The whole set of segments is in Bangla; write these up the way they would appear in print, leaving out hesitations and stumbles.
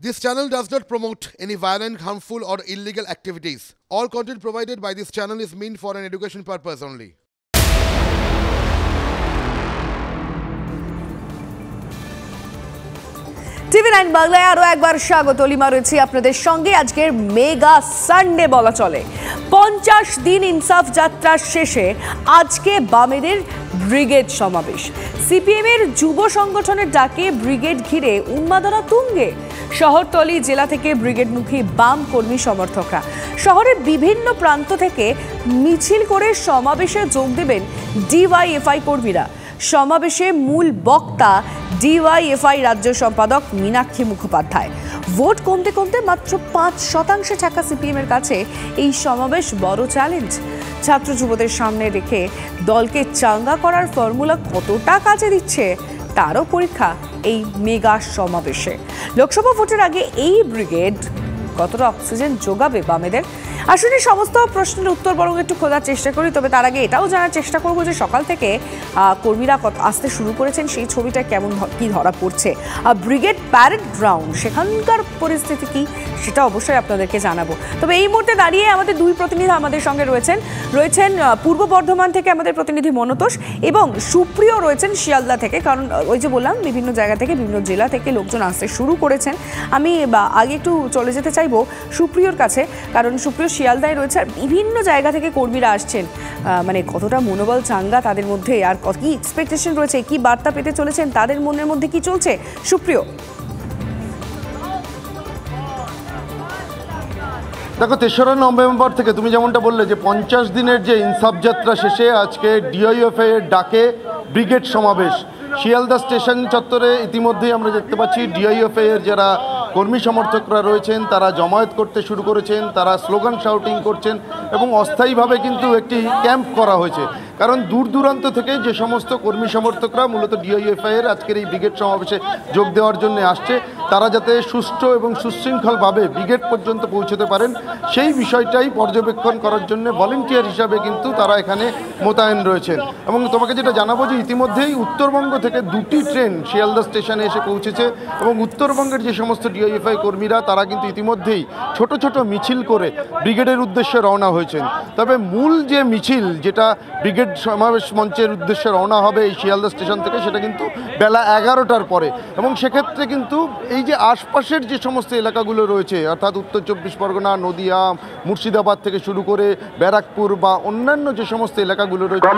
This channel does not promote any violent, harmful, or illegal activities. All content provided by this channel is meant for an education purpose only. TV9 বাংলায় আরো একবার স্বাগত। লিমা রয়েছে আপনাদের সঙ্গে। আজকের মেগা সানডে বলা চলে। 50 দিন ইনসাফ যাত্রা শেষে আজকে বামেদের ব্রিগেড সমাবেশ। সিপিএম এর যুব সংগঠনের ডাকে ব্রিগেড ঘিরে উন্মাদনা তুঙ্গে। শহরতলি জেলা থেকে ব্রিগেডমুখী বাম কর্মী সমর্থকরা শহরের বিভিন্ন প্রান্ত থেকে মিছিল করে সমাবেশে যোগ দেবেন ডিওয়াইএফআই কর্মীরা। সমাবেশে মূল বক্তা ডিওয়াইএফআই রাজ্য সম্পাদক মীনাক্ষী মুখোপাধ্যায়। ভোট কমতে কমতে মাত্র 5% থাকা সিপিএম এর কাছে এই সমাবেশ বড় চ্যালেঞ্জ। ছাত্র যুবদের সামনে রেখে দলকে চাঙ্গা করার ফর্মুলা কতটা কাজে দিচ্ছে তারও পরীক্ষা এই মেগা সমাবেশে। লোকসভা ভোটের আগে এই ব্রিগেড কতটা অক্সিজেন যোগাবে বামেদের? আসলে সমস্ত প্রশ্নের উত্তর বরং একটু খোঁজার চেষ্টা করি। তবে তার আগে এটাও জানার চেষ্টা করবো যে সকাল থেকে কর্মীরা আসতে শুরু করেছেন, সেই ছবিটা কেমন কি ধরা পড়ছে। ব্রিগেড প্যারেড গ্রাউন্ড সেখানকার পরিস্থিতি কি সেটা অবশ্যই আপনাদেরকে জানাবো। তবে এই মুহূর্তে দাঁড়িয়ে আমাদের দুই প্রতিনিধি আমাদের সঙ্গে রয়েছেন পূর্ব বর্ধমান থেকে আমাদের প্রতিনিধি মনতোষ এবং সুপ্রিয় রয়েছেন শিয়ালদা থেকে। কারণ ওই যে বললাম বিভিন্ন জায়গা থেকে বিভিন্ন জেলা থেকে লোকজন আসতে শুরু করেছেন। আমি আগে একটু চলে যেতে চাইবো সুপ্রিয়র কাছে, কারণ সুপ্রিয় শিয়ালদায় রয়েছে আর বিভিন্ন জায়গা থেকে কর্মীরা আসছেন। মানে কতটা মনোবল চাঙ্গা তাদের মধ্যে, আর কি এক্সপেকটেশন রয়েছে, কি বার্তা পেতে চলেছেন, তাদের মনের মধ্যে কি চলছে সুপ্রিয়? দেখো, 3রা নভেম্বর থেকে তুমি যেমনটা বললে যে 50 দিনের যে ইনসাফ যাত্রা শেষে আজকে ডিওয়াইএফআই এর ডাকে ব্রিগেড সমাবেশ শিয়ালদা স্টেশন চত্বরে। ইতিমধ্যেই আমরা দেখতে পাচ্ছি ডিওয়াইএফআই এর যারা কর্মী সমর্থকরা রয়েছেন তারা জমায়েত করতে শুরু করেছেন, তারা স্লোগান শাউটিং করছেন এবং অস্থায়ীভাবে কিন্তু একটি ক্যাম্প করা হয়েছে। কারণ দূর দূরান্ত থেকে যে সমস্ত কর্মী সমর্থকরা মূলত ডিওয়াইএফআই এর আজকের এই ব্রিগেড সমাবেশে যোগ দেওয়ার জন্য আসছে, তারা যাতে সুষ্ঠু এবং সুশৃঙ্খলভাবে ব্রিগেড পর্যন্ত পৌঁছতে পারেন সেই বিষয়টাই পর্যবেক্ষণ করার জন্য ভলেন্টিয়ার হিসাবে কিন্তু তারা এখানে মোতায়েন রয়েছেন। এবং তোমাকে যেটা জানাবো যে ইতিমধ্যেই উত্তরবঙ্গ থেকে 2টি ট্রেন শিয়ালদা স্টেশনে এসে পৌঁছেছে এবং উত্তরবঙ্গের যে সমস্ত ডিওয়াইএফআই কর্মীরা তারা কিন্তু ইতিমধ্যেই ছোট ছোট মিছিল করে ব্রিগেডের উদ্দেশ্যে রওনা হয়েছেন। তবে মূল যে মিছিল যেটা ব্রিগেড সমাবেশ মঞ্চের উদ্দেশ্যে রওনা হবে এই শিয়ালদা স্টেশন থেকে, সেটা কিন্তু বেলা 11টার পরে। এবং সেক্ষেত্রে কিন্তু এই যে আশপাশের যে সমস্ত এলাকাগুলো রয়েছে অর্থাৎ উত্তর 24 পরগনা, নদিয়া, মুর্শিদাবাদ থেকে শুরু করে ব্যারাকপুর বা অন্যান্য যে সমস্ত এলাকাগুলো রয়েছে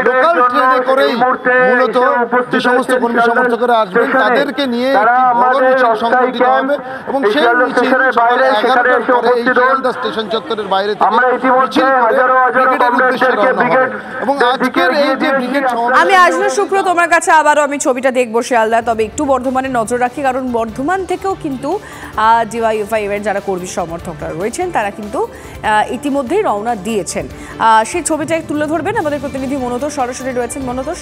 লোকাল ট্রেনে করেই মূলত যে সমস্ত কর্মী সমর্থকরা আসবেন তাদেরকে নিয়ে একটি বড় মিছিল সংগঠিত হবে এবং সেই মিছিল সকাল 11টার পরে এই শিয়ালদা স্টেশন চত্বরের বাইরে থেকে মিছিল করে ব্রিগেডের উদ্দেশ্যে রওনা হবে। এবং আজকের এই যে ব্রিগেড আমি আসলে সুপ্রিয় তোমার কাছে আবারও আমি ছবিটা দেখবো শিয়ালদা। তবে একটু বর্ধমানে নজর রাখি, কারণ বর্ধমান থেকেও কিন্তু ডিওয়াইএফআই এর যারা কর্মী সমর্থকরা রয়েছেন তারা কিন্তু ইতিমধ্যেই রওনা দিয়েছেন। সেই ছবিটা তুলে ধরবেন আমাদের প্রতিনিধি মনতোষ সরাসরি রয়েছেন। মনতোষ,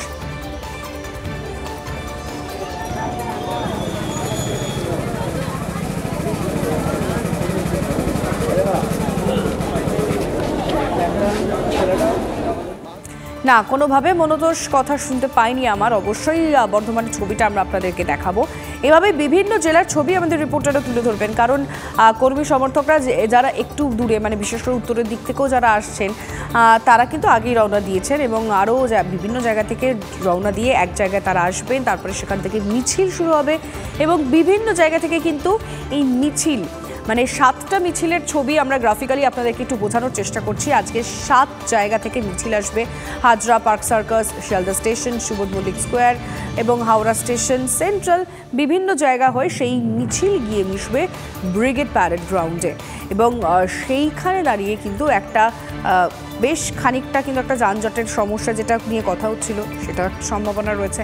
না কোনোভাবে মনতোষ কথা শুনতে পাইনি আমার। অবশ্যই বর্ধমানের ছবিটা আমরা আপনাদেরকে দেখাবো। এভাবে বিভিন্ন জেলার ছবি আমাদের রিপোর্টাররা তুলে ধরবেন, কারণ কর্মী সমর্থকরা যারা একটু দূরে মানে বিশেষ করে উত্তরের দিক থেকেও যারা আসছেন তারা কিন্তু আগেই রওনা দিয়েছেন এবং আরও বিভিন্ন জায়গা থেকে রওনা দিয়ে এক জায়গায় তারা আসবেন, তারপরে সেখান থেকে মিছিল শুরু হবে এবং বিভিন্ন জায়গা থেকে কিন্তু এই মিছিল মানে 7টা মিছিলের ছবি আমরা গ্রাফিক্যালি আপনাদেরকে একটু বোঝানোর চেষ্টা করছি। আজকে 7 জায়গা থেকে মিছিল আসবে। হাজরা, পার্ক সার্কাস, শিয়ালদা স্টেশন, সুবোধ মল্লিক স্কোয়ার এবং হাওড়া স্টেশন সেন্ট্রাল বিভিন্ন জায়গা হয়ে সেই মিছিল গিয়ে মিশবে ব্রিগেড প্যারেড গ্রাউন্ডে। এবং সেইখানে দাঁড়িয়ে কিন্তু একটা বেশ খানিকটা কিন্তু একটা যানজটের সমস্যা যেটা নিয়ে কথা হচ্ছিল সেটা সম্ভাবনা রয়েছে।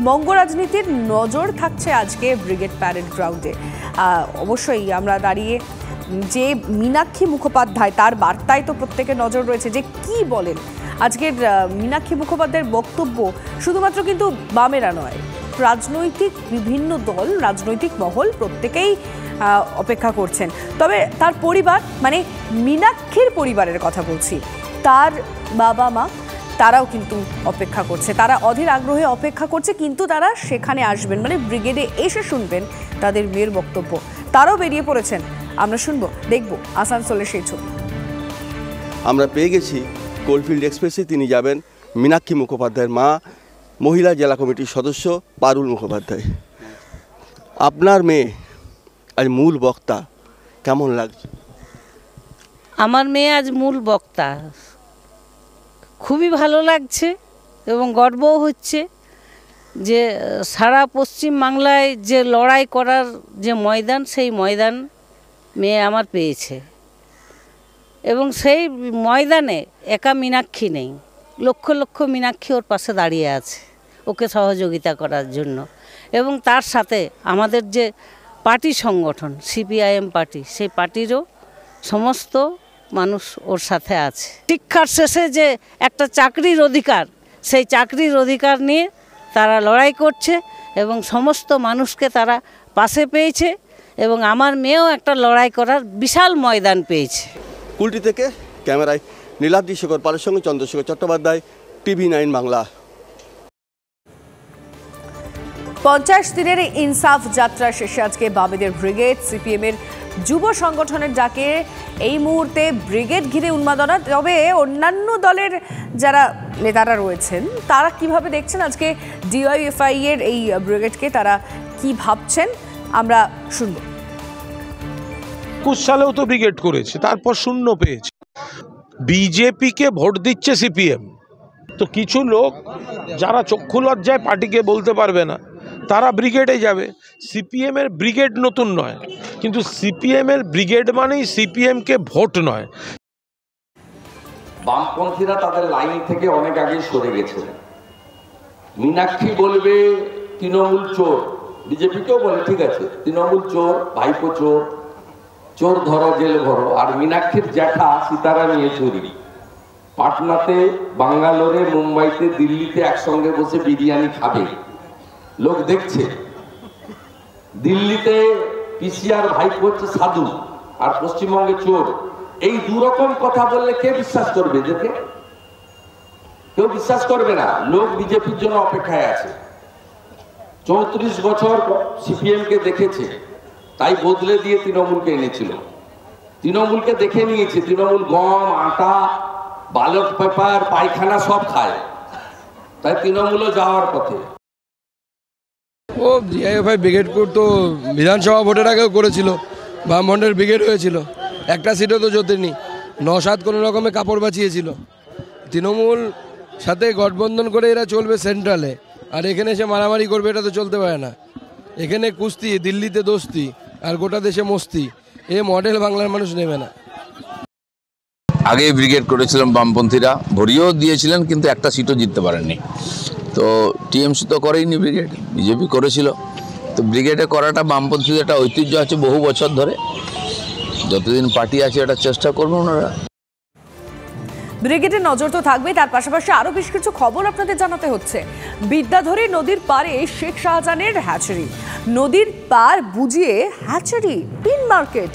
বঙ্গ রাজনীতির নজর থাকছে আজকে ব্রিগেড প্যারেড গ্রাউন্ডে। অবশ্যই আমরা দাঁড়িয়ে যে মীনাক্ষী মুখোপাধ্যায় তার বার্তায় তো প্রত্যেকের নজর রয়েছে যে কি বলেন। আজকের মীনাক্ষী মুখোপাধ্যায়ের বক্তব্য শুধুমাত্র কিন্তু বামেরা নয়, রাজনৈতিক বিভিন্ন দল, রাজনৈতিক মহল প্রত্যেকেই অপেক্ষা করছেন। তবে তার পরিবার মানে মীনাক্ষীর পরিবারের কথা বলছি, তার বাবা মা, তারাও কিন্তু অপেক্ষা করছে, তারা অধীর আগ্রহে অপেক্ষা করছে, কিন্তু তারা সেখানে আসবেন, মানে ব্রিগেডে এসে শুনবেন তাদের মেয়ের বক্তব্য। তারাও বেরিয়ে পড়েছেন, আমরা শুনবো, দেখবো আসানসোলের সেই ছবি। আমরা পেয়ে গেছি কোলফিল্ড এক্সপ্রেসে, তিনি যাবেন মীনাক্ষী মুখোপাধ্যায়ের মা, মহিলা জেলা কমিটির সদস্য পারুল মুখোপাধ্যায়। আপনার মেয়ে আজ মূল বক্তা, কেমন লাগছে? আমার মেয়ে আজ মূল বক্তা, খুবই ভালো লাগছে এবং গর্বও হচ্ছে যে সারা পশ্চিম বাংলায় যে লড়াই করার যে ময়দান, সেই ময়দান মেয়ে আমার পেয়েছে। এবং সেই ময়দানে একা মীনাক্ষী নেই, লক্ষ লক্ষ মীনাক্ষী ওর পাশে দাঁড়িয়ে আছে ওকে সহযোগিতা করার জন্য। এবং তার সাথে আমাদের যে পার্টি সংগঠন সিপিআইএম পার্টি, সেই পার্টিরও সমস্ত মানুষ ওর সাথে আছে। শিক্ষার শেষে যে একটা চাকরির অধিকার, সেই চাকরির অধিকার নিয়ে তারা লড়াই করছে এবং সমস্ত মানুষকে তারা পাশে পেয়েছে এবং আমার মেয়েও একটা লড়াই করার বিশাল ময়দান পেয়েছে। কুলটি থেকে ক্যামেরায় নীলাদ্রি শেখর পালের সঙ্গে চন্দ্রশেখর চট্টোপাধ্যায়, TV9 বাংলা। 50 দিনের ইনসাফ যাত্রা শেষে আজকে বামেদের ব্রিগেড, সিপিএমের যুব সংগঠনের ডাকে এই মুহূর্তে ব্রিগেড ঘিরে উন্মাদনা। তবে অন্যান্য দলের যারা নেতারা রয়েছেন তারা কিভাবে দেখছেন আজকে ডিওয়াইএফআই এর এই ব্রিগেডকে, তারা কি ভাবছেন আমরা শুনব। 21 সালেও তো ব্রিগেড করেছে, তারপর শূন্য পেয়েছে। বিজেপিকে ভোট দিচ্ছে সিপিএম, তো কিছু লোক যারা চক্ষু লজ্জায় পার্টিকে বলতে পারবে না তারা ব্রিগেডে যাবে। সিপিএমের ব্রিগেড নতুন নয়, কিন্তু সিপিএমের ব্রিগেড মানেই সিপিএমকে ভোট নয়। বামপন্থীরা তাদের লাইন থেকে অনেক আগে সরে গেছে। মীনাক্ষী বলবে তৃণমূল চোর, বিজেপিকেও বলে ঠিক আছে তৃণমূল চোর, ভাইপো চোর, চোর ধরো জেল ভরো। আর মীনাক্ষীর জ্যাঠা সীতারাম ইয়েচুরি পাটনাতে, বাঙ্গালোরে, মুম্বাইতে, দিল্লিতে একসঙ্গে বসে বিরিয়ানি খাবে, লোক দেখছে। দিল্লিতে পিসিআর ভাইপো হচ্ছে সাধু আর পশ্চিমবঙ্গে চোর। এই দুরকম কথা বললে কে বিশ্বাস করবে? এদেরকে কেউ বিশ্বাস করবে না। লোক বিজেপির জন্য অপেক্ষায় আছে। 34 বছর সিপিএম কে দেখেছে, তাই বদলে দিয়ে তৃণমূলকে এনেছিল। তৃণমূলকে দেখে নিয়েছে, তৃণমূল গম, আটা, ব্যালট পেপার, পায়খানা সব খায়, তাই তৃণমূলও যাওয়ার পথে। ও ডিআইএফআই ব্রিগেড তো বিধানসভা ভোটের আগেও করেছিল, বামফ্রন্টের ব্রিগেড হয়েছিল, একটা সিটও তো জোটেনি, 9-7 কোনো রকমে কাপড় বাঁচিয়েছিল। তৃণমূল সাথে গঠবন্ধন করে এরা চলবে সেন্ট্রালে, আর এখানে এসে মারামারি করবে, এটা তো চলতে পারে না। এখানে কুস্তি, দিল্লিতে দোস্তি, আর গোটা দেশে মস্তি, এ মডেল বাংলার মানুষ নেবে না। আগে ব্রিগেড করেছিলাম, বামপন্থীরা ভরিয়েও দিয়েছিলেন, কিন্তু একটা সিটও জিততে পারেননি। তো টিএমসি তো করেইনি ব্রিগেড, বিজেপি করেছিল। তো ব্রিগেডে করাটা বামপন্থীদের একটা ঐতিহ্য আছে বহু বছর ধরে, যতদিন পার্টি আছে এটা চেষ্টা করবেন ওনারা। ব্রিগেডের নজর তো থাকবে, তার পাশাপাশি আরো বেশ কিছু খবর আপনাদের জানাতে হচ্ছে। বিদ্যাধরী নদীর পাড়ে শেখ শাহজাহানের হ্যাচারি, নদীর পার বুঝিয়ে হ্যাচারি, পিন মার্কেট।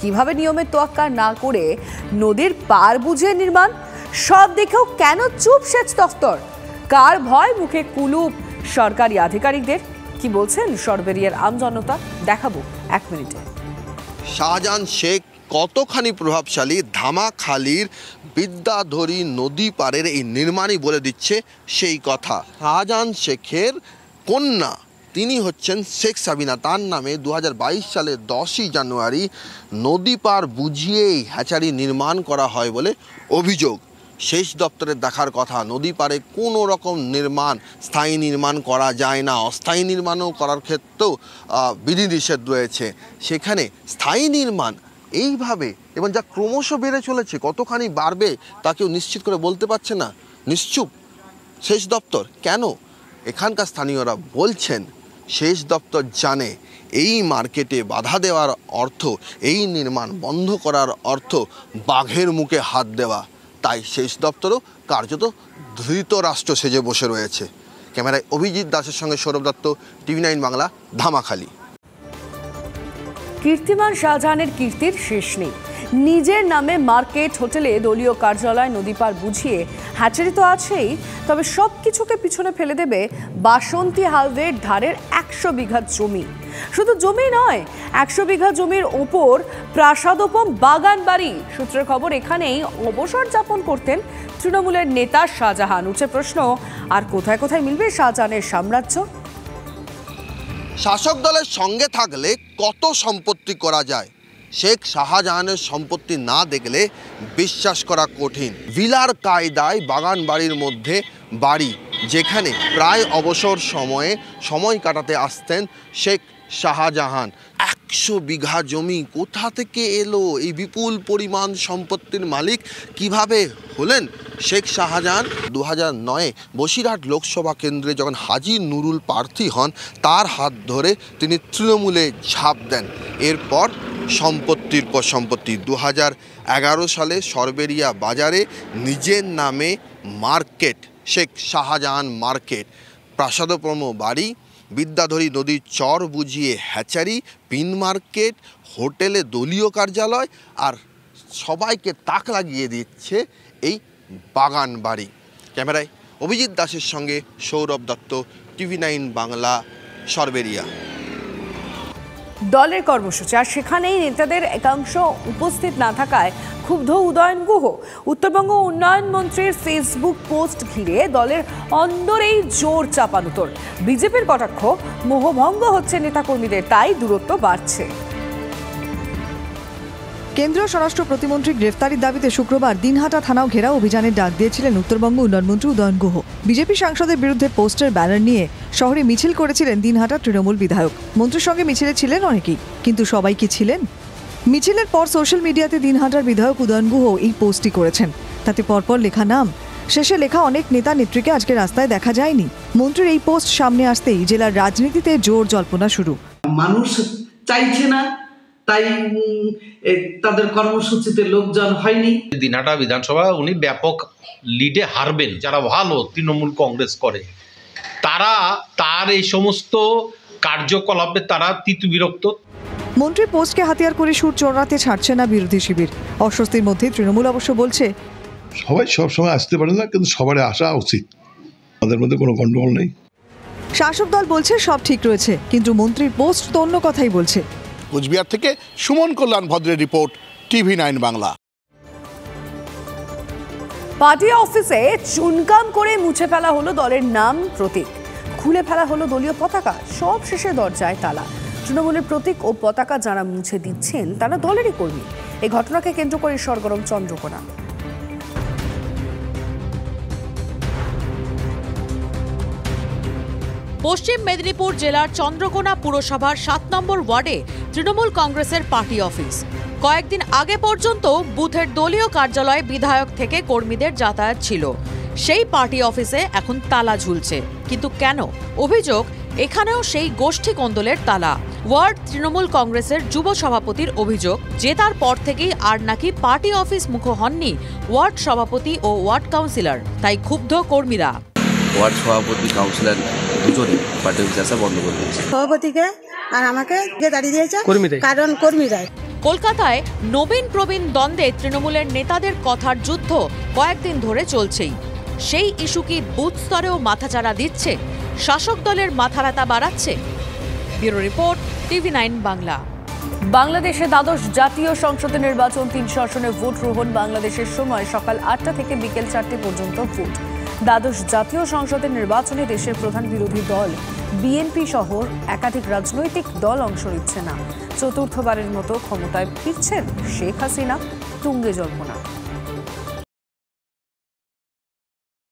কিভাবে নিয়মের তোয়াক্কা না করে নদীর পার বুঝিয়ে নির্মাণ, সব দেখেও কেন চুপ সেচ দফতর? কার ভয় মুখে কুলুপ সরকারি আধিকারিকদের? কি বলছেন সরবেরিয়ার আমজনতা, দেখাবো 1 মিনিটে। শাহজাহান শেখ কতখানি প্রভাবশালী, ধামাখালির বিদ্যাধরী নদী পাড়ের এই নির্মাণই বলে দিচ্ছে সেই কথা। শাহজাহান শেখের কন্যা তিনি হচ্ছেন শেখ সাবিনা, তার নামে 2022 সালের 10ই জানুয়ারি নদী পার বুঝিয়ে এই হ্যাচারি নির্মাণ করা হয় বলে অভিযোগ। সেচ দপ্তরের দেখার কথা, নদী পাড়ে কোনো রকম নির্মাণ, স্থায়ী নির্মাণ করা যায় না, অস্থায়ী নির্মাণও করার ক্ষেত্রেও বিধিনিষেধ রয়েছে। সেখানে স্থায়ী নির্মাণ এইভাবে এবং যা ক্রমশ বেড়ে চলেছে, কতখানি বাড়বে তা কেউ নিশ্চিত করে বলতে পারছে না। নিশ্চুপ সেচ দপ্তর কেন? এখানকার স্থানীয়রা বলছেন সেচ দপ্তর জানে এই মার্কেটে বাধা দেওয়ার অর্থ, এই নির্মাণ বন্ধ করার অর্থ বাঘের মুখে হাত দেওয়া। তাই সেচ দপ্তরও কার্যত ধৃতরাষ্ট্র সেজে বসে রয়েছে। ক্যামেরায় অভিজিৎ দাসের সঙ্গে সৌরভ দত্ত, TV9 বাংলা, ধামাখালি। কীর্তিমান শাহজাহানের কীর্তির শেষ নেই, নিজের নামে মার্কেট, হোটেলে দলীয় কার্যালয়, নদী পার বুঝিয়ে হ্যাচারি তো আছেই, তবে সব কিছুকে পিছনে ফেলে দেবে বাসন্তী হালওয়ের ধারের 100 বিঘা জমি। শুধু জমি নয়, 100 বিঘা জমির ওপর প্রাসাদোপম বাগান বাড়ি। সূত্রের খবর, এখানেই অবসর যাপন করতেন তৃণমূলের নেতা শাহজাহান। উঠছে প্রশ্ন, আর কোথায় কোথায় মিলবে শাহজাহানের সাম্রাজ্য? শাসক দলের সঙ্গে থাকলে কত সম্পত্তি করা যায়, শেখ শাহজাহানের সম্পত্তি না দেখলে বিশ্বাস করা কঠিন। ভিলার কায়দায় বাগান বাড়ির মধ্যে বাড়ি, যেখানে প্রায় অবসর সময়ে সময় কাটাতে আসতেন শেখ শাহজাহান। 100 বিঘা জমি কোথা থেকে এলো? এই বিপুল পরিমাণ সম্পত্তির মালিক কিভাবে হলেন শেখ শাহজাহান? 2009-এ বসিরহাট লোকসভা কেন্দ্রে যখন হাজী নুরুল প্রার্থী হন, তার হাত ধরে তিনি তৃণমূলে ঝাঁপ দেন। এরপর সম্পত্তির পর সম্পত্তি। 2011 সালে সরবেরিয়া বাজারে নিজের নামে মার্কেট, শেখ শাহজাহান মার্কেট, প্রাসাদোপম বাড়ি, বিদ্যাধরী নদীর চর বুঝিয়ে হ্যাচারি, পিন মার্কেট, হোটেলে দলীয় কার্যালয়, আর সবাইকে তাক লাগিয়ে দিচ্ছে এই বাগান বাড়ি। ক্যামেরায় অভিজিৎ দাসের সঙ্গে সৌরভ দত্ত, TV9 বাংলা, সরবেরিয়া। দলের কর্মসূচি, আর সেখানেই নেতাদের একাংশ উপস্থিত না থাকায় ক্ষুব্ধ উদয়ন গুহ। উত্তরবঙ্গ উন্নয়ন মন্ত্রীর ফেসবুক পোস্ট ঘিরে দলের অন্দরেই জোর চাপানুতর। বিজেপির কটাক্ষ, মোহভঙ্গ হচ্ছে নেতাকর্মীদের, তাই দূরত্ব বাড়ছে। কেন্দ্রীয় স্বরাষ্ট্র প্রতিমন্ত্রী গ্রেফতারির দাবিতে শুক্রবার দিনহাটা থানাও ঘেরাও অভিযানের ডাক দিয়েছিলেন উত্তরবঙ্গ উন্নয়ন মন্ত্রী উদয়ন গুহ। বিজেপি সাংসদের বিরুদ্ধে পোস্টার, ব্যানার নিয়ে শহরে মিছিল করেছিলেন দিনহাটা তৃণমূল বিধায়ক। মন্ত্রীর সঙ্গে মিছিলে ছিলেন অনেকেই, কিন্তু সবাই কি ছিলেন? মিছিলের পর সোশ্যাল মিডিয়াতে দিনহাটার বিধায়ক উদয়ন গুহ এই পোস্টটি করেছেন। তাতে পরপর লেখা নাম, শেষে লেখা অনেক নেতা নেত্রীকে আজকে রাস্তায় দেখা যায়নি। মন্ত্রীর এই পোস্ট সামনে আসতেই জেলার রাজনীতিতে জোর জল্পনা শুরু। মানুষ চাইছে না, তাই তাদের কর্মসূচিতে লোকজন হয়নি। দিনহাটা বিধানসভা উনি ব্যাপক লিডে হারবেন। যারা ভালো তৃণমূল কংগ্রেস করে, তারা তার এই সমস্ত কার্যকলাপে তারা তিতবিরক্ত। মন্ত্রী পোস্টকে হাতিয়ার করে সুর চড়াতে ছাড়ছে না বিরোধী শিবির। অস্বস্তির মধ্যে তৃণমূল অবশ্য বলছে, সবাই সবসময় আসতে পারে না, কিন্তু সবার আসা উচিত, তাদের মধ্যে কোনো গন্ডগোল নেই। শাসক দল বলছে সব ঠিক রয়েছে, কিন্তু মন্ত্রীর পোস্ট তো অন্য কথাই বলছে। কুচবিহার থেকে সুমন কল্যাণ ভদ্রের রিপোর্ট, TV9 বাংলা। পার্টি অফিসে চুনকাম করে মুছে ফেলা হলো দলের নাম, প্রতীক, খুলে ফেলা হলো দলীয় পতাকা, সব শেষে দরজায় তালা। তৃণমূলের প্রতীক ও পতাকা যারা মুছে দিচ্ছেন তারা দলেরই কর্মী। এই ঘটনাকে কেন্দ্র করে সরগরম চন্দ্রকোনা। পশ্চিম মেদিনীপুর জেলার চন্দ্রকোনা পুরসভার 7 নম্বর ওয়ার্ডে তৃণমূল কংগ্রেসের পার্টি অফিস। কয়েকদিন আগে পর্যন্ত বুথের দলীয় কার্যালয়ে বিধায়ক থেকে কর্মীদের যাতায়াত ছিল। সেই পার্টি অফিসে এখন তালা ঝুলছে। কিন্তু কেন? অভিযোগ, এখানেও সেই গোষ্ঠী কোন্দলের তালা। ওয়ার্ড তৃণমূল কংগ্রেসের যুব সভাপতির অভিযোগ, জেতার পর থেকেই আর নাকি পার্টি অফিস মুখ হননি ওয়ার্ড সভাপতি ও ওয়ার্ড কাউন্সিলর। তাই ক্ষুব্ধ কর্মীরা। ওয়ার্ড সভাপতি, কাউন্সিলর দুজনই পার্টি অফিসে আসা বন্ধ করে দিয়েছে। সভাপতিকে আর আমাকে দাঁড়িয়ে দিয়েছে কারণ কর্মীরাই। কলকাতায় নবীন প্রবীণ দ্বন্দ্বে তৃণমূলের নেতাদের কথার যুদ্ধ কয়েকদিন ধরে চলছেই। সেই ইস্যু কি বুথ স্তরেও মাথাচাড়া দিচ্ছে, শাসক দলের মাথা ব্যথা বাড়াচ্ছে? Bureau report, TV9 Bangla. বাংলাদেশে দ্বাদশ জাতীয় সংসদের নির্বাচন, 3 আসনে ভোট গ্রহণ। বাংলাদেশের সময় সকাল 8টা থেকে বিকেল 4টে পর্যন্ত ভোট। দ্বাদশ জাতীয় সংসদের নির্বাচনে দেশের প্রধান বিরোধী দল বিএনপি সহ একাধিক রাজনৈতিক দল অংশ নিচ্ছে না। চতুর্থবারের মতো ক্ষমতায় ফিরছেন শেখ হাসিনা, তুঙ্গে জল্পনা।